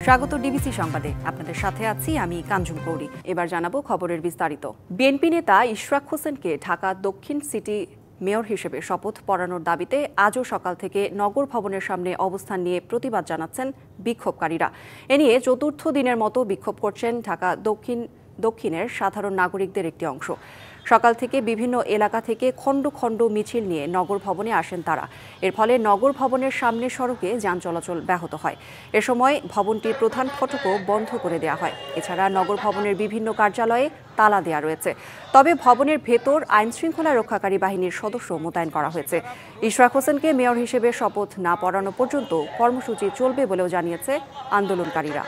স্বাগত ডিবিসি সংবাদে। আপনাদের সাথে আছি আমি কাঞ্জুম কৌরি। এবার জানাবো খবরের বিস্তারিত। বিএনপি নেতা ইশরাক হোসেনকে ঢাকা দক্ষিণ সিটি মেয়র হিসেবে শপথ পড়ানোর দাবিতে আজও সকাল থেকে নগর ভবনের সামনে অবস্থান নিয়ে প্রতিবাদ জানাচ্ছেন বিক্ষোভকারীরা। এ নিয়ে চতুর্থ দিনের মতো বিক্ষোভ করছেন ঢাকা দক্ষিণের সাধারণ নাগরিকদের একটি অংশ। সকাল থেকে বিভিন্ন এলাকা থেকে খণ্ড খণ্ড মিছিল নিয়ে নগর ভবনে আসেন তারা। এর ফলে নগর ভবনের সামনে সড়কে যান চলাচল ব্যাহত হয়। এ সময় ভবনটির প্রধান ফটকও বন্ধ করে দেওয়া হয়। এছাড়া নগর ভবনের বিভিন্ন কার্যালয়ে তালা দেওয়া রয়েছে। তবে ভবনের ভেতর আইনশৃঙ্খলা রক্ষাকারী বাহিনীর সদস্য মোতায়েন করা হয়েছে। ইশরাক হোসেনকে মেয়র হিসেবে শপথ না পড়ানো পর্যন্ত কর্মসূচি চলবে বলেও জানিয়েছে আন্দোলনকারীরা।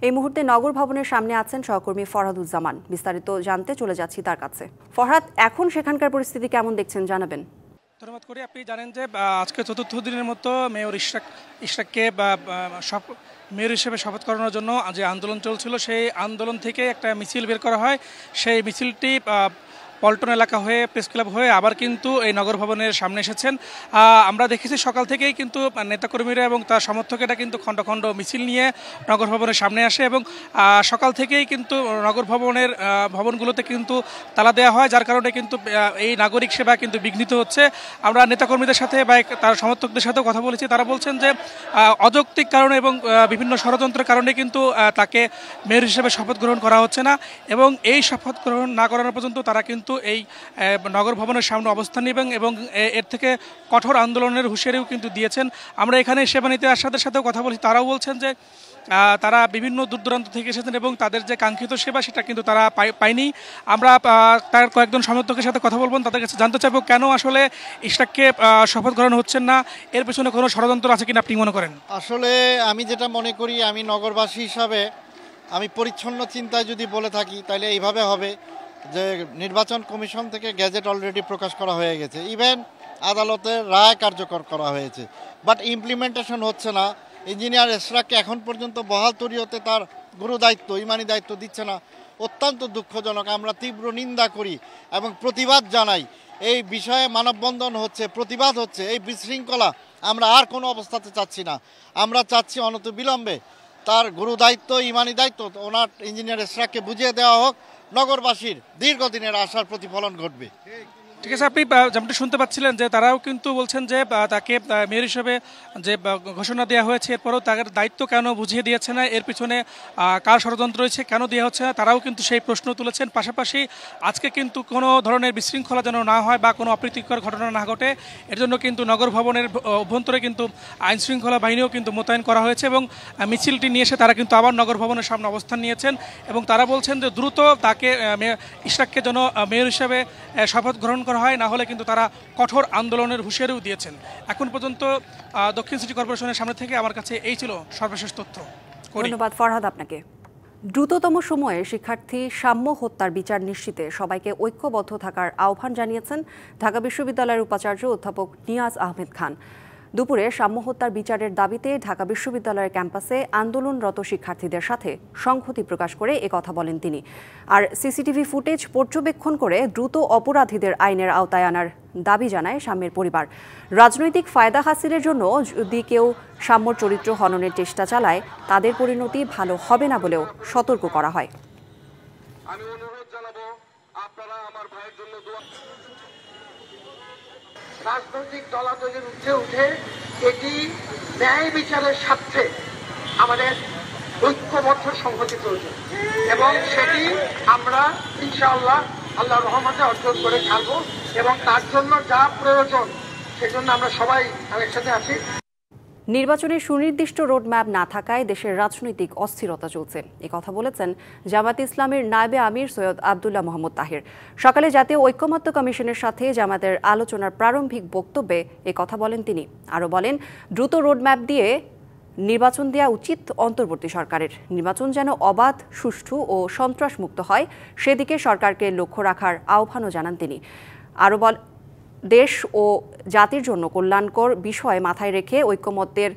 এই মুহূর্তে নগর ভবনের সামনে আছেন সহকর্মী ফরহাদুজ্জামান। বিস্তারিত জানতে চলে যাচ্ছি তার কাছে। ফরহাদ, এখন সেখানকার পরিস্থিতি কেমন দেখছেন জানাবেন? ধন্যবাদ করি। আপনি জানেন যে আজকে চতুর্থ দিনের মতো মেয়র ইশরাককে মেয়র হিসেবে শপথ করানোর জন্য যে আন্দোলন চলছিল, সেই আন্দোলন থেকে একটা মিছিল বের করা হয়। সেই মিছিলটি পল্টন এলাকা হয়ে প্রেস ক্লাব হয়ে আবার কিন্তু এই নগর ভবনের সামনে এসেছেন। আমরা দেখেছি সকাল থেকেই কিন্তু নেতাকর্মীরা এবং তার সমর্থকেরা কিন্তু খণ্ড খণ্ড মিছিল নিয়ে নগর ভবনের সামনে আসে এবং সকাল থেকেই কিন্তু নগর ভবনগুলোতে কিন্তু তালা দেওয়া হয়, যার কারণে কিন্তু এই নাগরিক সেবা কিন্তু বিঘ্নিত হচ্ছে। আমরা নেতাকর্মীদের সাথে বা তার সমর্থকদের সাথেও কথা বলেছি। তারা বলছেন যে অযৌক্তিক কারণে এবং বিভিন্ন ষড়যন্ত্রের কারণে কিন্তু তাকে মেয়র হিসেবে শপথ গ্রহণ করা হচ্ছে না এবং এই শপথ গ্রহণ না করানো পর্যন্ত তারা কিন্তু এই নগর ভবনের সামনে অবস্থান নেবেন এবং এর থেকে কঠোর আন্দোলনের হুঁশিয়ারিও কিন্তু দিয়েছেন। আমরা এখানে সেবা নিতে আসাদের সাথেও কথা বলছি। তারাও বলছেন যে তারা বিভিন্ন দূর দূরান্ত থেকে এসেছেন এবং তাদের যে কাঙ্ক্ষিত সেবা সেটা কিন্তু তারা পায়নি। আমরা তার কয়েকজন সমর্থকের সাথে কথা বলবো, তাদের কাছে জানতে চাইবো কেন আসলে ইশরাককে শপথ গ্রহণ হচ্ছেন না, এর পেছনে কোনো ষড়যন্ত্র আছে কিনা আপনি মনে করেন? আসলে আমি যেটা মনে করি, আমি নগরবাসী হিসাবে আমি পরিচ্ছন্ন চিন্তায় যদি বলে থাকি তাহলে এইভাবে হবে যে নির্বাচন কমিশন থেকে গ্যাজেট অলরেডি প্রকাশ করা হয়ে গেছে, ইভেন আদালতের রায় কার্যকর করা হয়েছে, বাট ইমপ্লিমেন্টেশন হচ্ছে না। ইঞ্জিনিয়ার ইশরাককে এখন পর্যন্ত বহাল তরিয়তে তার গুরু দায়িত্ব, ইমানি দায়িত্ব দিচ্ছে না। অত্যন্ত দুঃখজনক। আমরা তীব্র নিন্দা করি এবং প্রতিবাদ জানাই। এই বিষয়ে মানববন্ধন হচ্ছে, প্রতিবাদ হচ্ছে। এই বিশৃঙ্খলা আমরা আর কোনো অবস্থাতে চাচ্ছি না। আমরা চাচ্ছি অনতিবিলম্বে তার গুরু দায়িত্ব, ইমানি দায়িত্ব ওনার ইঞ্জিনিয়ার ইশরাককে বুঝিয়ে দেওয়া হোক। নগরবাসীর দীর্ঘদিনের আশার প্রতিফলন ঘটবে। ঠিক আছে, আপনি যেমনটি শুনতে পাচ্ছিলেন যে তারাও কিন্তু বলছেন যে তাকে মেয়র হিসেবে যে ঘোষণা দেওয়া হয়েছে, এরপরও তাদের দায়িত্ব কেন বুঝিয়ে দিয়েছে না, এর পিছনে কার ষড়যন্ত্র রয়েছে, কেন দেওয়া হচ্ছে না, তারাও কিন্তু সেই প্রশ্ন তুলেছেন। পাশাপাশি আজকে কিন্তু কোনো ধরনের বিশৃঙ্খলা যেন না হয় বা কোনো অপ্রীতিকর ঘটনা না ঘটে, এর জন্য কিন্তু নগর ভবনের অভ্যন্তরে কিন্তু আইনশৃঙ্খলা বাহিনীও কিন্তু মোতায়েন করা হয়েছে এবং মিছিলটি নিয়ে এসে তারা কিন্তু আবার নগর ভবনের সামনে অবস্থান নিয়েছেন এবং তারা বলছেন যে দ্রুত তাকে ইশরাককে যেন মেয়র হিসেবে শপথ গ্রহণ করা হয়, না হলে কিন্তু তারা কঠোর আন্দোলনের হুঁশিয়ারিও দিয়েছেন। এখন পর্যন্ত দক্ষিণ সিটি কর্পোরেশনের সামনে থেকে আমার কাছে এই ছিল সর্বশেষ তথ্য। ধন্যবাদ ফরহাদ আপনাকে। দ্রুততম সময়ে শিক্ষার্থী সাম্য হত্যার বিচার নিশ্চিতে সবাইকে ঐক্যবদ্ধ থাকার আহ্বান জানিয়েছেন ঢাকা বিশ্ববিদ্যালয়ের উপাচার্য অধ্যাপক নিয়াজ আহমেদ খান। দুপুরে সাম্য হত্যার বিচারের দাবিতে ঢাকা বিশ্ববিদ্যালয়ের ক্যাম্পাসে আন্দোলনরত শিক্ষার্থীদের সাথে সংহতি প্রকাশ করে একথা বলেন তিনি। আর সিসিটিভি ফুটেজ পর্যবেক্ষণ করে দ্রুত অপরাধীদের আইনের আওতায় আনার দাবি জানায় সাম্যের পরিবার। রাজনৈতিক ফায়দা হাসিলের জন্য যদি কেউ সাম্যর চরিত্র হননের চেষ্টা চালায়, তাদের পরিণতি ভালো হবে না বলেও সতর্ক করা হয়। আমি অনুরোধ জানাবো, আপনারা আমার ভাইয়ের জন্য দোয়া। রাজনৈতিক দলাদলির ঊর্ধ্বে উঠে এটি ন্যায় বিচারের স্বার্থে আমাদের ঐক্যবদ্ধ সংহতি প্রয়োজন এবং সেটি আমরা ইনশাআল্লাহ আল্লাহর রহমতে অর্জন করে ছাড়বো এবং তার জন্য যা প্রয়োজন সেজন্য আমরা সবাই একসাথে আছি। নির্বাচনের সুনির্দিষ্ট রোডম্যাপ না থাকায় দেশের রাজনৈতিক অস্থিরতা চলছে, কথা বলেছেন জামায়াতে ইসলামের নায়েবে আমির সৈয়দ আব্দুল্লাহ মোহাম্মদ তাহির। সকালে জাতীয় ঐকমত্য কমিশনের সাথে জামায়াতের আলোচনার প্রারম্ভিক বক্তব্যে কথা বলেন তিনি। আরও বলেন, দ্রুত রোডম্যাপ দিয়ে নির্বাচন দেওয়া উচিত অন্তর্বর্তী সরকারের। নির্বাচন যেন অবাধ, সুষ্ঠু ও সন্ত্রাসমুক্ত হয়, সেদিকে সরকারকে লক্ষ্য রাখার আহ্বানও জানান তিনি। আরও দেশ ও জাতির জন্য কল্যাণকর বিষয় মাথায় রেখে ঐকমত্যের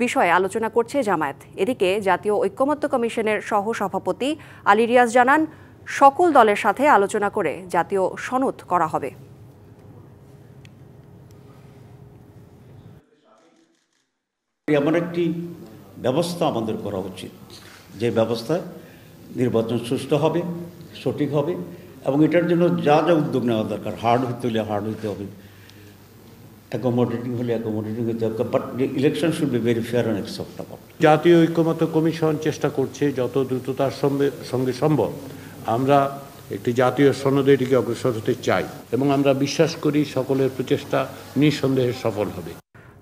বিষয়ে আলোচনা করছে জামায়াত। এদিকে জাতীয় ঐকমত্য কমিশনের সহ সভাপতি আলী রিয়াজ জানান, সকল দলের সাথে আলোচনা করে জাতীয় সনদ করা হবে। এমন একটি ব্যবস্থা আমাদের করা উচিত, যে ব্যবস্থায় নির্বাচন সুষ্ঠু হবে, সঠিক হবে, এবং এটার জন্য যা যা উদ্যোগ নেওয়া দরকার, হার্ড হতে হলে হার্ড হতে হবে, অ্যাকোমোডেটিং হলে অ্যাকোমোডেটিং হতে হবে, but election should be very fair and acceptable. জাতীয় ঐকমত্য কমিশন চেষ্টা করছে যত দ্রুততার সঙ্গে সম্ভব আমরা একটি জাতীয় সনদে এটিকে অগ্রসর হতে চাই, এবং আমরা বিশ্বাস করি সকলের প্রচেষ্টা নিঃসন্দেহে সফল হবে।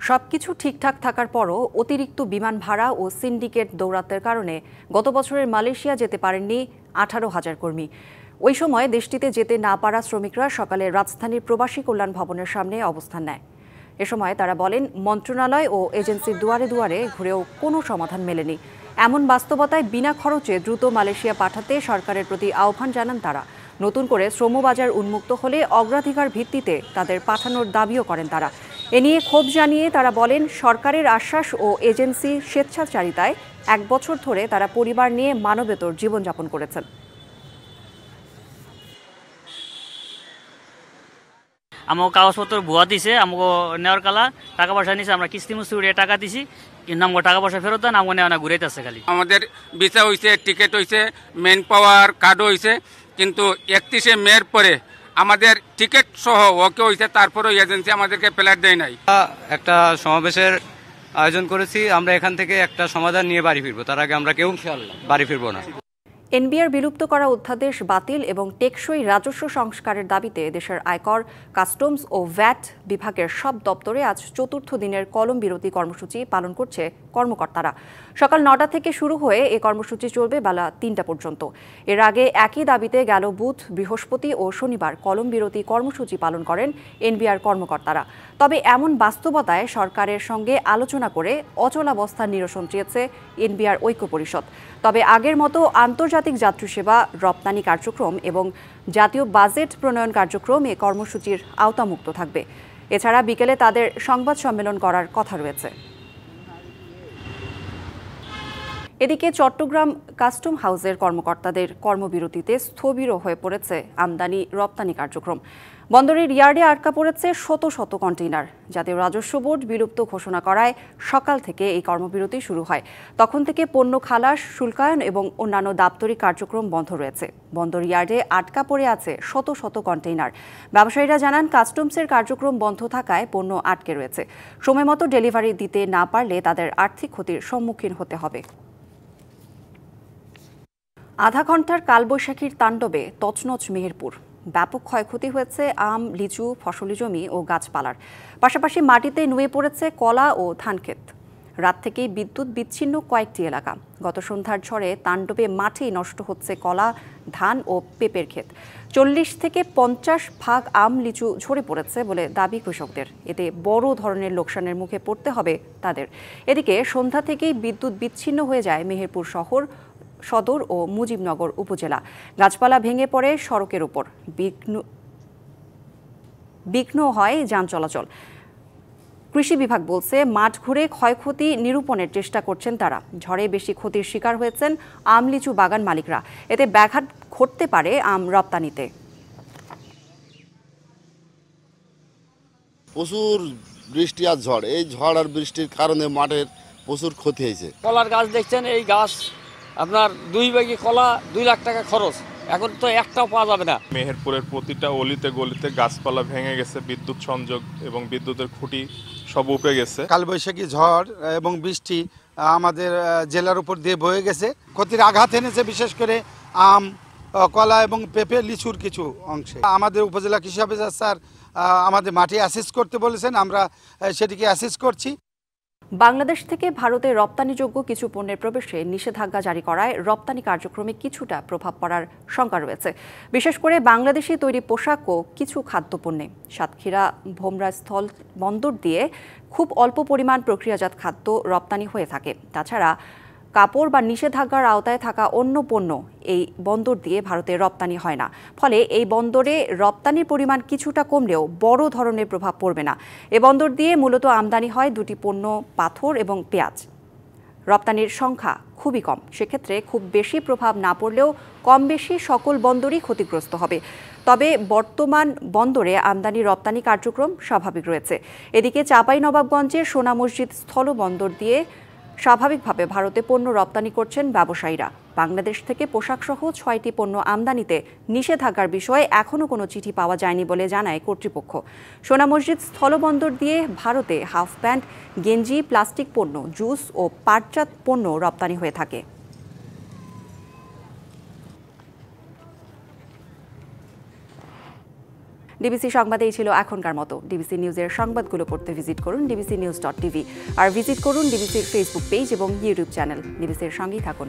সবকিছু ঠিকঠাক থাকার পরও অতিরিক্ত বিমান ভাড়া ও সিন্ডিকেট দৌরাত্মের কারণে গত বছরের মালয়েশিয়া যেতে পারেননি 18,000 কর্মী। ওই সময় দেশটিতে যেতে না পারা শ্রমিকরা সকালে রাজধানীর প্রবাসী কল্যাণ ভবনের সামনে অবস্থান নেয়। এ সময় তারা বলেন, মন্ত্রণালয় ও এজেন্সির দুয়ারে দুয়ারে ঘুরেও কোনো সমাধান মেলেনি। এমন বাস্তবতায় বিনা খরচে দ্রুত মালয়েশিয়া পাঠাতে সরকারের প্রতি আহ্বান জানান তারা। নতুন করে শ্রমবাজার উন্মুক্ত হলে অগ্রাধিকার ভিত্তিতে তাদের পাঠানোর দাবিও করেন তারা। এ নিয়ে ক্ষোভ জানিয়ে তারা বলেন, সরকারের আশ্বাস ও এজেন্সি স্বেচ্ছাচারিতায় 1 বছর ধরে তারা পরিবার নিয়ে মানবেতর জীবনযাপন করেছেন। আমাকে কাগজপত্র ভুয়া দিছে, আমাকে নেওয়ার কালা টাকা পয়সা নিছে, আমরা কিস্তি মুস্তি উড়িয়ে টাকা দিছি, কিন্তু আমাকে টাকা পয়সা ফেরত দেন, আমাকে নেওয়া না ঘুরাইতেছে খালি। আমাদের ভিসা হয়েছে, টিকিট হয়েছে, মেন পাওয়ার কার্ডও হয়েছে, কিন্তু 31শে মের পরে আমাদের টিকিট সহ ওকে হয়েছে, তারপরেও এজেন্সি আমাদেরকে ফ্ল্যাট দেয় নাই। একটা সমাবেশের আয়োজন করেছি, আমরা এখান থেকে একটা সমাধান নিয়ে বাড়ি ফিরবো, তার আগে আমরা কেউ বাড়ি ফিরবো না। এনবিআর বিলুপ্ত করা অধ্যাদেশ বাতিল এবং টেকসই রাজস্ব সংস্কারের দাবিতে দেশের আয়কর, কাস্টমস ও ভ্যাট বিভাগের সব দপ্তরে আজ 4র্থ দিনের কলম বিরতি কর্মসূচি পালন করছে কর্মকর্তারা। সকাল 9টা থেকে শুরু হয়ে এই কর্মসূচি চলবে বেলা 3টা পর্যন্ত। এর আগে একই দাবিতে গেল বুধ, বৃহস্পতি ও শনিবার কলম বিরতি কর্মসূচি পালন করেন এনবিআর কর্মকর্তারা। তবে এমন বাস্তবতায় সরকারের সঙ্গে আলোচনা করে অচলাবস্থা নিরসন চেয়েছে এনবিআর ঐক্য পরিষদ। তবে আগের মতো আন্তর্জাতিক যাত্রী সেবা, রপ্তানি কার্যক্রম এবং জাতীয় বাজেট প্রণয়ন কার্যক্রম এ কর্মসূচির আওতামুক্ত থাকবে। এছাড়া বিকেলে তাদের সংবাদ সম্মেলন করার কথা রয়েছে। এদিকে চট্টগ্রাম কাস্টম হাউসের কর্মকর্তাদের কর্মবিরতিতে স্থবির হয়ে পড়েছে আমদানি রপ্তানি কার্যক্রম। বন্দরের ইয়ার্ডে আটকা পড়েছে শত শত কন্টেইনার। জাতীয় রাজস্ব বোর্ড বিলুপ্ত ঘোষণা করায় সকাল থেকে এই কর্মবিরতি শুরু হয়। তখন থেকে পণ্য খালাস, শুল্কায়ন এবং অন্যান্য দাপ্তরিক কার্যক্রম বন্ধ রয়েছে। বন্দর ইয়ার্ডে আটকা পড়ে আছে শত শত কন্টেইনার। ব্যবসায়ীরা জানান, কাস্টমসের কার্যক্রম বন্ধ থাকায় পণ্য আটকে রয়েছে। সময়মতো ডেলিভারি দিতে না পারলে তাদের আর্থিক ক্ষতির সম্মুখীন হতে হবে। আধা ঘন্টার কালবৈশাখীর তাণ্ডবে তছনছ মেহেরপুর। ব্যাপক ক্ষয়ক্ষতি হয়েছে আম, লিচু, ফসলি জমি ও গাছপালার। পাশাপাশি মাটিতে নুয়ে পড়েছে কলা ও ধানক্ষেত। রাত থেকেই বিদ্যুৎ বিচ্ছিন্ন কয়েকটি এলাকা। গত সন্ধ্যার ঝড়ে তাণ্ডবে মাঠেই নষ্ট হচ্ছে কলা, ধান ও পেঁপের ক্ষেত। 40 থেকে 50 ভাগ আম, লিচু ঝরে পড়েছে বলে দাবি কৃষকদের। এতে বড় ধরনের লোকসানের মুখে পড়তে হবে তাদের। এদিকে সন্ধ্যা থেকেই বিদ্যুৎ বিচ্ছিন্ন হয়ে যায় মেহেরপুর শহর, সদর ও মুজিবনগর উপজেলা। গাছপালা ভেঙে পড়ে সড়কের উপর, বিঘ্ন হয় যান চলাচল। কৃষি বিভাগ বলছে, মাঠ ঘুরে ক্ষয়ক্ষতি নিরূপণের চেষ্টা করছেন তারা। ঝড়ে বেশি ক্ষতির শিকার হয়েছেন আম, লিচু বাগান মালিকরা। এতে ব্যাঘাত ঘটতে পারে আম রপ্তানিতে। প্রচুর বৃষ্টি আর ঝড়, এই ঝড় আর বৃষ্টির কারণে মাঠের প্রচুর ক্ষতি হয়েছে। কলার গাছ দেখছেন, এই গাছ আপনার 2 ব্যাগি কলা 2 লাখ টাকা খরচ, এখন তো একটাও পাওয়া যাবে না। মেহেরপুরের প্রতিটা অলিতে গলিতে গাছপালা ভেঙে গেছে, বিদ্যুৎ সংযোগ এবং বিদ্যুতের খুঁটি সব উপড়ে গেছে। কালবৈশাখী ঝড় এবং বৃষ্টি আমাদের জেলার উপর দিয়ে বয়ে গেছে, ক্ষতির আঘাত এনেছে বিশেষ করে আম, কলা এবং পেঁপে, লিচুর কিছু অংশে। আমাদের উপজেলা কৃষি অফিসার স্যার আমাদের মাটি অ্যাসেস করতে বলেছেন, আমরা সেটিকে অ্যাসেস করছি। বাংলাদেশ থেকে ভারতে রপ্তানিযোগ্য কিছু পণ্যের প্রবেশে নিষেধাজ্ঞা জারি করায় রপ্তানি কার্যক্রমে কিছুটা প্রভাব পড়ার শঙ্কা রয়েছে, বিশেষ করে বাংলাদেশি তৈরি পোশাক ও কিছু খাদ্যপণ্যে। সাতক্ষীরা ভোমরা স্থল বন্দর দিয়ে খুব অল্প পরিমাণ প্রক্রিয়াজাত খাদ্য রপ্তানি হয়ে থাকে। তাছাড়া কাপড় বা নিষেধাজ্ঞার আওতায় থাকা অন্য পণ্য এই বন্দর দিয়ে ভারতে রপ্তানি হয় না। ফলে এই বন্দরে রপ্তানির পরিমাণ কিছুটা কমলেও বড় ধরনের প্রভাব পড়বে না। এ বন্দর দিয়ে মূলত আমদানি হয় দুটি পণ্য, পাথর এবং পেঁয়াজ। রপ্তানির সংখ্যা খুবই কম, সেক্ষেত্রে খুব বেশি প্রভাব না পড়লেও কম বেশি সকল বন্দরই ক্ষতিগ্রস্ত হবে। তবে বর্তমান বন্দরে আমদানি রপ্তানি কার্যক্রম স্বাভাবিক রয়েছে। এদিকে চাঁপাইনবাবগঞ্জের সোনা মসজিদ স্থলবন্দর দিয়ে স্বাভাবিকভাবে ভারতে পণ্য রপ্তানি করছেন ব্যবসায়ীরা। বাংলাদেশ থেকে পোশাকসহ 6টি পণ্য আমদানিতে নিষেধাজ্ঞার বিষয়ে এখনও কোনো চিঠি পাওয়া যায়নি বলে জানায় কর্তৃপক্ষ। সোনা মসজিদ স্থলবন্দর দিয়ে ভারতে হাফ প্যান্ট, গেঞ্জি, প্লাস্টিক পণ্য, জুস ও পাটজাত পণ্য রপ্তানি হয়ে থাকে। ডিবিসি সংবাদে ছিল এখনকার মতো। ডিবিসি নিউজের সংবাদগুলো পড়তে ভিজিট করুন dbcnews.tv আর ভিজিট করুন ডিবিসির ফেসবুক পেজ এবং ইউটিউব চ্যানেল। ডিবিসির সঙ্গেই থাকুন।